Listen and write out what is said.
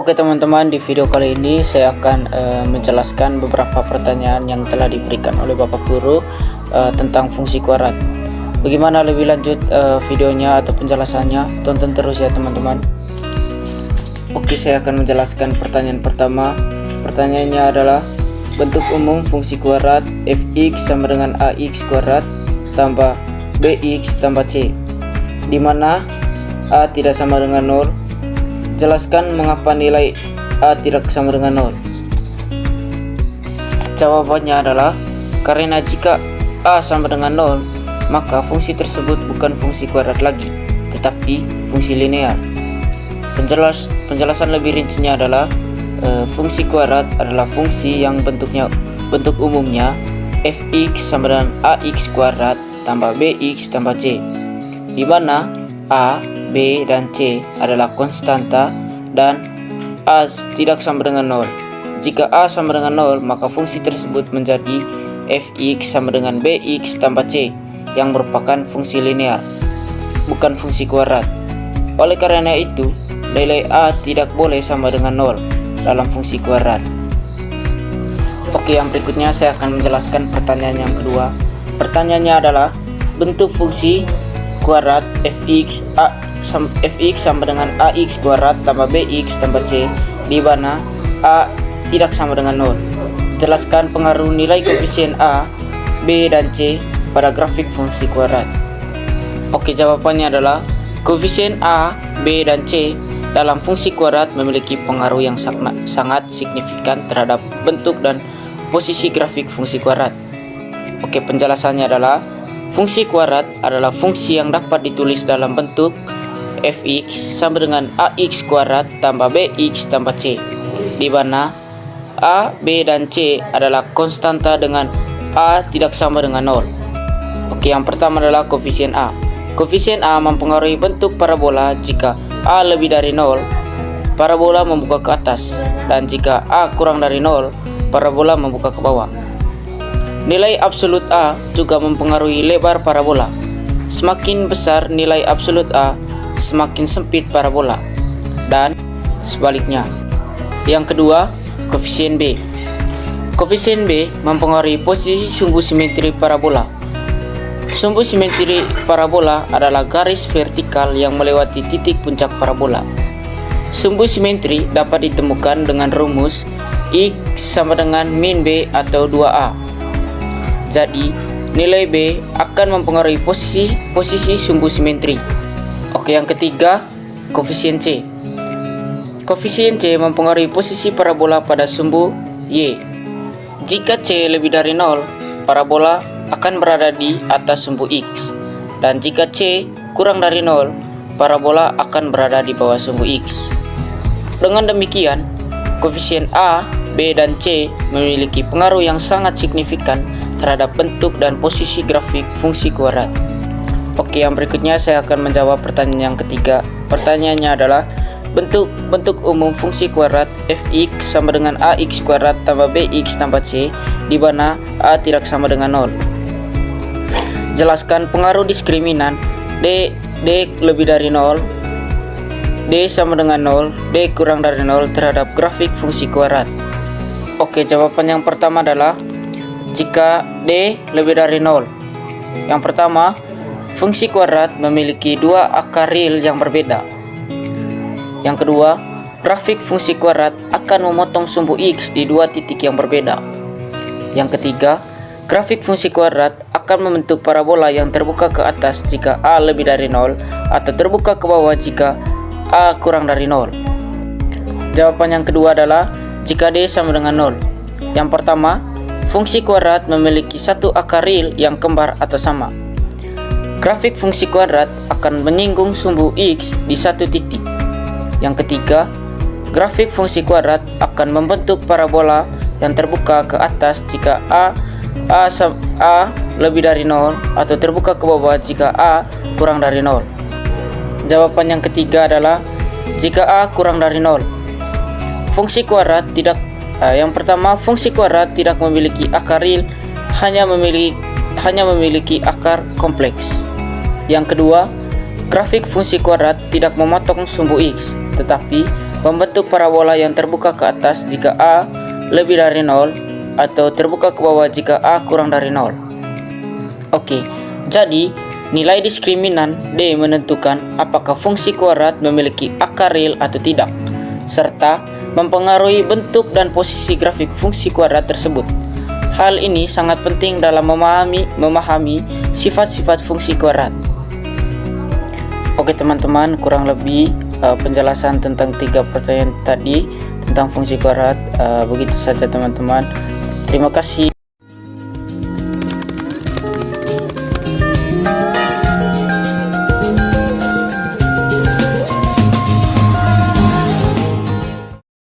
Oke teman-teman, di video kali ini saya akan menjelaskan beberapa pertanyaan yang telah diberikan oleh Bapak Guru tentang fungsi kuadrat. Bagaimana lebih lanjut videonya atau penjelasannya? Tonton terus ya teman-teman. Oke, saya akan menjelaskan pertanyaan pertama. Pertanyaannya adalah bentuk umum fungsi kuadrat fx sama dengan ax kuadrat tambah bx tambah c, di mana a tidak sama dengan 0. Jelaskan mengapa nilai a tidak sama dengan 0. Jawabannya adalah karena jika a sama dengan 0, maka fungsi tersebut bukan fungsi kuadrat lagi, tetapi fungsi linear. Penjelasan lebih rincinya adalah fungsi kuadrat adalah fungsi yang bentuk umumnya fx sama dengan ax kuadrat tambah bx tambah c, di mana a, b, dan c adalah konstanta dan a tidak sama dengan 0. Jika a sama dengan 0, maka fungsi tersebut menjadi fx sama dengan bx tambah c yang merupakan fungsi linear, bukan fungsi kuadrat. Oleh karena itu, nilai a tidak boleh sama dengan 0 dalam fungsi kuadrat. Oke, yang berikutnya saya akan menjelaskan pertanyaan yang kedua. Pertanyaannya adalah bentuk fungsi kuadrat fx sama dengan ax kuadrat tambah bx tambah c, di mana a tidak sama dengan 0. Jelaskan pengaruh nilai koefisien a, b, dan c pada grafik fungsi kuadrat. Oke, jawabannya adalah koefisien a, b, dan c dalam fungsi kuadrat memiliki pengaruh yang sangat signifikan terhadap bentuk dan posisi grafik fungsi kuadrat. Oke, penjelasannya adalah fungsi kuadrat adalah fungsi yang dapat ditulis dalam bentuk fx sama dengan ax kuadrat tambah bx tambah c, di mana a, b, dan c adalah konstanta dengan a tidak sama dengan 0. Oke, yang pertama adalah koefisien a. Koefisien a mempengaruhi bentuk parabola. Jika a lebih dari 0, parabola membuka ke atas, dan jika a kurang dari 0, parabola membuka ke bawah. Nilai absolut a juga mempengaruhi lebar parabola. Semakin besar nilai absolut a, semakin sempit parabola, dan sebaliknya. Yang kedua, koefisien b. Koefisien b mempengaruhi posisi sumbu simetri parabola. Sumbu simetri parabola adalah garis vertikal yang melewati titik puncak parabola. Sumbu simetri dapat ditemukan dengan rumus x sama dengan min b atau 2a. Jadi, nilai b akan mempengaruhi posisi sumbu simetri. Oke, yang ketiga, koefisien c. Koefisien c mempengaruhi posisi parabola pada sumbu y. Jika c lebih dari 0, parabola akan berada di atas sumbu x, dan jika c kurang dari 0, parabola akan berada di bawah sumbu x. Dengan demikian, koefisien a, b, dan c memiliki pengaruh yang sangat signifikan terhadap bentuk dan posisi grafik fungsi kuadrat. Oke, yang berikutnya saya akan menjawab pertanyaan yang ketiga. Pertanyaannya adalah bentuk umum fungsi kuadrat fx sama dengan ax kuadrat tambah bx tambah c, di mana a tidak sama dengan 0. Jelaskan pengaruh diskriminan d lebih dari 0, d sama dengan 0, d kurang dari 0 terhadap grafik fungsi kuadrat. Oke, jawaban yang pertama adalah jika d lebih dari 0. Yang pertama, fungsi kuadrat memiliki dua akar real yang berbeda. Yang kedua, grafik fungsi kuadrat akan memotong sumbu x di dua titik yang berbeda. Yang ketiga, grafik fungsi kuadrat akan membentuk parabola yang terbuka ke atas jika a lebih dari 0 atau terbuka ke bawah jika a kurang dari 0. Jawaban yang kedua adalah jika d sama dengan 0. Yang pertama, fungsi kuadrat memiliki satu akar real yang kembar atau sama. Grafik fungsi kuadrat akan menyinggung sumbu x di satu titik. Yang ketiga, grafik fungsi kuadrat akan membentuk parabola yang terbuka ke atas jika a lebih dari 0 atau terbuka ke bawah jika a kurang dari 0. Jawaban yang ketiga adalah jika a kurang dari 0. Fungsi kuadrat tidak yang pertama, fungsi kuadrat tidak memiliki akar real, hanya memiliki akar kompleks. Yang kedua, grafik fungsi kuadrat tidak memotong sumbu x, tetapi Membentuk parabola yang terbuka ke atas jika A lebih dari 0 atau terbuka ke bawah jika A kurang dari 0. Oke, jadi nilai diskriminan D menentukan apakah fungsi kuadrat memiliki akar real atau tidak, serta mempengaruhi bentuk dan posisi grafik fungsi kuadrat tersebut. Hal ini sangat penting dalam memahami sifat-sifat fungsi kuadrat. Oke teman-teman, kurang lebih penjelasan tentang 3 pertanyaan tadi tentang fungsi kuadrat. Begitu saja teman-teman. Terima kasih.